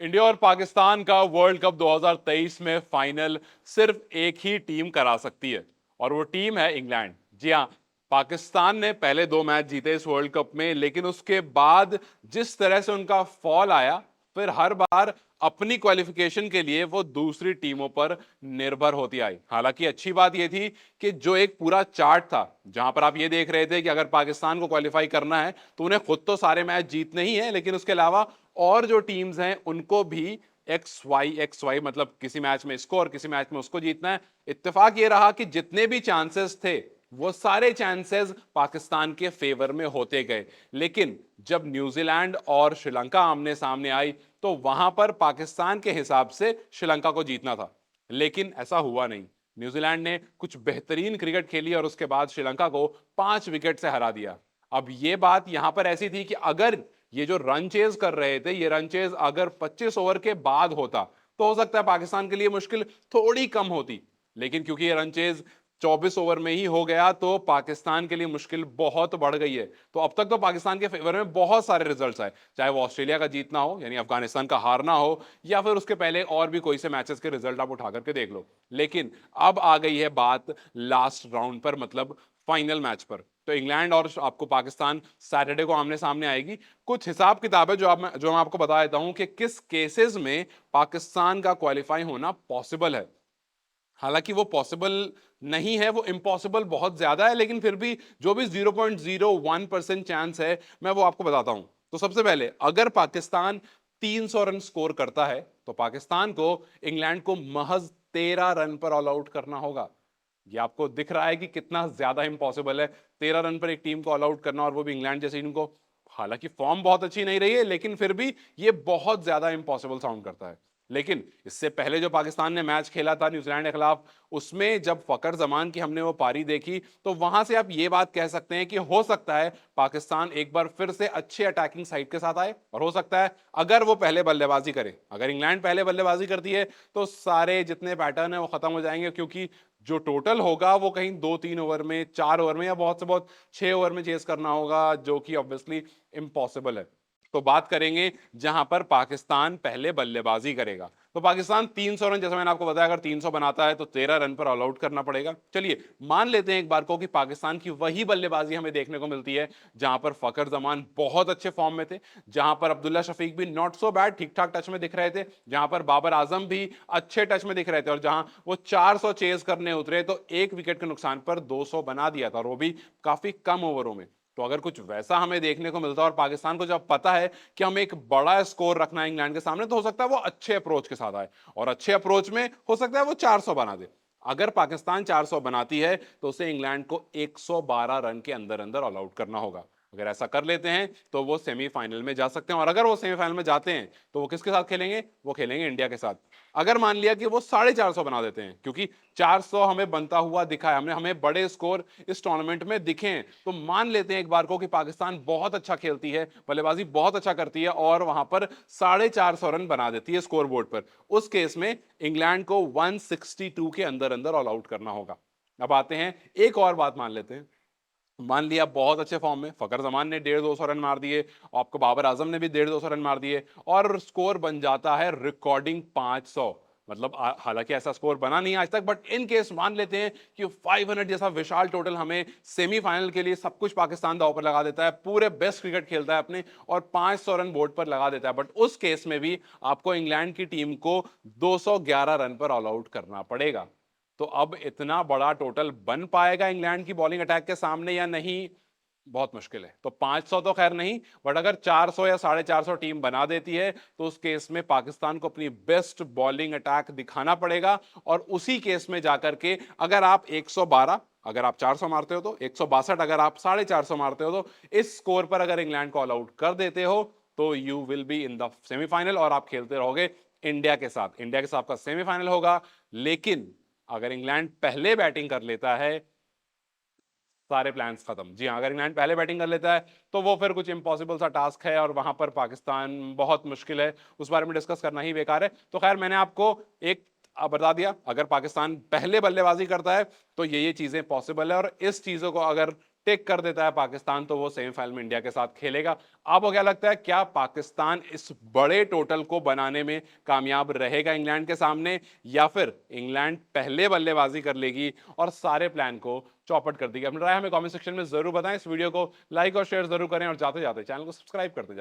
India और पाकिस्तान का world cup 2023 में फाइनल सिर्फ एक ही टीम करा सकती है और वो टीम है इंग्लैंड। जी हाँ, पाकिस्तान ने पहले दो मैच जीते इस वर्ल्ड कप में, लेकिन उसके बाद जिस तरह से उनका फॉल आया, फिर हर बार अपनी क्वालिफिकेशन के लिए वो दूसरी टीमों पर निर्भर होती आई। हालांकि अच्छी बात यह थी कि जो एक पूरा चार्ट था, जहां पर आप ये देख रहे थे कि अगर पाकिस्तान को क्वालिफाई करना है तो उन्हें खुद तो सारे मैच जीतने ही है, लेकिन उसके अलावा और जो टीम्स हैं उनको भी एक्स वाई मतलब किसी मैच में इसको और किसी मैच में उसको जीतना है। इत्तेफाक ये रहा कि जितने भी चांसेस थे वो सारे चांसेस पाकिस्तान के फेवर में होते गए, लेकिन जब न्यूजीलैंड और श्रीलंका आमने सामने आई तो वहां पर पाकिस्तान के हिसाब से श्रीलंका को जीतना था, लेकिन ऐसा हुआ नहीं। न्यूजीलैंड ने कुछ बेहतरीन क्रिकेट खेली और उसके बाद श्रीलंका को 5 विकेट से हरा दिया। अब ये बात यहां पर ऐसी थी कि अगर ये जो रन चेज कर रहे थे, ये रन चेज अगर 25 ओवर के बाद होता तो हो सकता है पाकिस्तान के लिए मुश्किल थोड़ी कम होती, लेकिन क्योंकि ये रन चेज 24 ओवर में ही हो गया तो पाकिस्तान के लिए मुश्किल बहुत बढ़ गई है। तो अब तक तो पाकिस्तान के फेवर में बहुत सारे रिजल्ट्स आए, चाहे वो ऑस्ट्रेलिया का जीतना हो यानी अफगानिस्तान का हारना हो, या फिर उसके पहले और भी कोई से मैचेस के रिजल्ट आप उठा करके देख लो। लेकिन अब आ गई है बात लास्ट राउंड पर, मतलब फाइनल मैच पर। तो इंग्लैंड और आपको पाकिस्तान सैटरडे को आमने सामने आएगी। कुछ हिसाब किताब है जो मैं आपको बता देता हूं कि किस केसेस में पाकिस्तान का क्वालिफाई होना पॉसिबल है। हालांकि वो पॉसिबल नहीं है, वो इम्पॉसिबल बहुत ज्यादा है, लेकिन फिर भी जो भी 0.01% चांस है मैं वो आपको बताता हूं। तो सबसे पहले अगर पाकिस्तान 300 रन स्कोर करता है तो पाकिस्तान को इंग्लैंड को महज 13 रन पर ऑल आउट करना होगा। ये आपको दिख रहा है कि कितना ज्यादा इंपॉसिबल है 13 रन पर एक टीम को ऑल आउट करना, और वो भी इंग्लैंड जैसी टीम को। हालांकि फॉर्म बहुत अच्छी नहीं रही है, लेकिन फिर भी ये बहुत ज्यादा इंपॉसिबल साउंड करता है। लेकिन इससे पहले जो पाकिस्तान ने मैच खेला था न्यूजीलैंड के खिलाफ, उसमें जब फकर जमान की हमने वो पारी देखी तो वहां से आप ये बात कह सकते हैं कि हो सकता है पाकिस्तान एक बार फिर से अच्छे अटैकिंग साइड के साथ आए, और हो सकता है अगर वो पहले बल्लेबाजी करे, अगर इंग्लैंड पहले बल्लेबाजी करती है तो सारे जितने पैटर्न है वो खत्म हो जाएंगे, क्योंकि जो टोटल होगा वो कहीं 2-3 ओवर में, 4 ओवर में, या बहुत से बहुत 6 ओवर में चेस करना होगा, जो कि ऑब्वियसली इम्पॉसिबल है। तो बात करेंगे जहां पर पाकिस्तान पहले बल्लेबाजी करेगा। तो पाकिस्तान 300 रन, जैसा मैंने आपको बताया, अगर 300 बनाता है तो 13 रन पर ऑल आउट करना पड़ेगा। चलिए मान लेते हैं एक बार को कि पाकिस्तान की वही बल्लेबाजी हमें देखने को मिलती है जहां पर फकर जमान बहुत अच्छे फॉर्म में थे, जहां पर अब्दुल्ला शफीक भी नॉट सो बैड, ठीक ठाक टच में दिख रहे थे, जहां पर बाबर आजम भी अच्छे टच में दिख रहे थे, और जहां वो 400 चेज करने उतरे तो एक विकेट के नुकसान पर 200 बना दिया था, और वो भी काफी कम ओवरों में। तो अगर कुछ वैसा हमें देखने को मिलता है और पाकिस्तान को जब पता है कि हमें एक बड़ा स्कोर रखना है इंग्लैंड के सामने, तो हो सकता है वो अच्छे अप्रोच के साथ आए, और अच्छे अप्रोच में हो सकता है वो 400 बना दे। अगर पाकिस्तान 400 बनाती है तो उसे इंग्लैंड को 112 रन के अंदर अंदर ऑल आउट करना होगा। अगर ऐसा कर लेते हैं तो वो सेमीफाइनल में जा सकते हैं, और अगर वो सेमीफाइनल में जाते हैं तो वो किसके साथ खेलेंगे? वो खेलेंगे इंडिया के साथ। अगर मान लिया कि वो 450 बना देते हैं, क्योंकि 400 हमें बनता हुआ दिखा है, हमने हमें बड़े स्कोर इस टूर्नामेंट में दिखे हैं, तो मान लेते हैं एक बार को कि पाकिस्तान बहुत अच्छा खेलती है, बल्लेबाजी बहुत अच्छा करती है और वहां पर 450 रन बना देती है स्कोर बोर्ड पर। उस केस में इंग्लैंड को 162 के अंदर अंदर ऑल आउट करना होगा। अब आते हैं एक और बात, मान लेते हैं, मान लिया बहुत अच्छे फॉर्म में फकर जमान ने 150-200 रन मार दिए, आपको बाबर आजम ने भी 150-200 रन मार दिए, और स्कोर बन जाता है रिकॉर्डिंग 500। मतलब हालांकि ऐसा स्कोर बना नहीं आज तक, बट इन केस मान लेते हैं कि 500 जैसा विशाल टोटल हमें सेमीफाइनल के लिए सब कुछ पाकिस्तान दांव पर लगा देता है, पूरे बेस्ट क्रिकेट खेलता है अपने, और 500 रन बोर्ड पर लगा देता है, बट उस केस में भी आपको इंग्लैंड की टीम को 211 रन पर ऑल आउट करना पड़ेगा। तो अब इतना बड़ा टोटल बन पाएगा इंग्लैंड की बॉलिंग अटैक के सामने या नहीं? बहुत मुश्किल है। तो 500 तो खैर नहीं, बट अगर 400 या 450 टीम बना देती है तो उस केस में पाकिस्तान को अपनी बेस्ट बॉलिंग अटैक दिखाना पड़ेगा, और उसी केस में जाकर के अगर आप 112, अगर आप 400 मारते हो तो 162, अगर आप 450 मारते हो तो इस स्कोर पर अगर इंग्लैंड को ऑल आउट कर देते हो तो you will be in the semifinal, और आप खेलते रहोगे इंडिया के साथ। इंडिया के साथ आपका सेमीफाइनल होगा। लेकिन अगर इंग्लैंड पहले बैटिंग कर लेता है, सारे प्लान्स खत्म। जी हाँ, अगर इंग्लैंड पहले बैटिंग कर लेता है तो वो फिर कुछ इंपॉसिबल सा टास्क है, और वहां पर पाकिस्तान बहुत मुश्किल है, उस बारे में डिस्कस करना ही बेकार है। तो खैर मैंने आपको एक बता दिया, अगर पाकिस्तान पहले बल्लेबाजी करता है तो ये चीजें पॉसिबल है, और इस चीजों को अगर टेक कर देता है पाकिस्तान तो वो सेमीफाइनल में इंडिया के साथ खेलेगा। आपको क्या लगता है, क्या पाकिस्तान इस बड़े टोटल को बनाने में कामयाब रहेगा इंग्लैंड के सामने, या फिर इंग्लैंड पहले बल्लेबाजी कर लेगी और सारे प्लान को चौपट कर देगी? अपनी राय हमें कमेंट सेक्शन में जरूर बताएं। इस वीडियो को लाइक और शेयर जरूर करें और जाते जाते चैनल को सब्सक्राइब करते जाएं।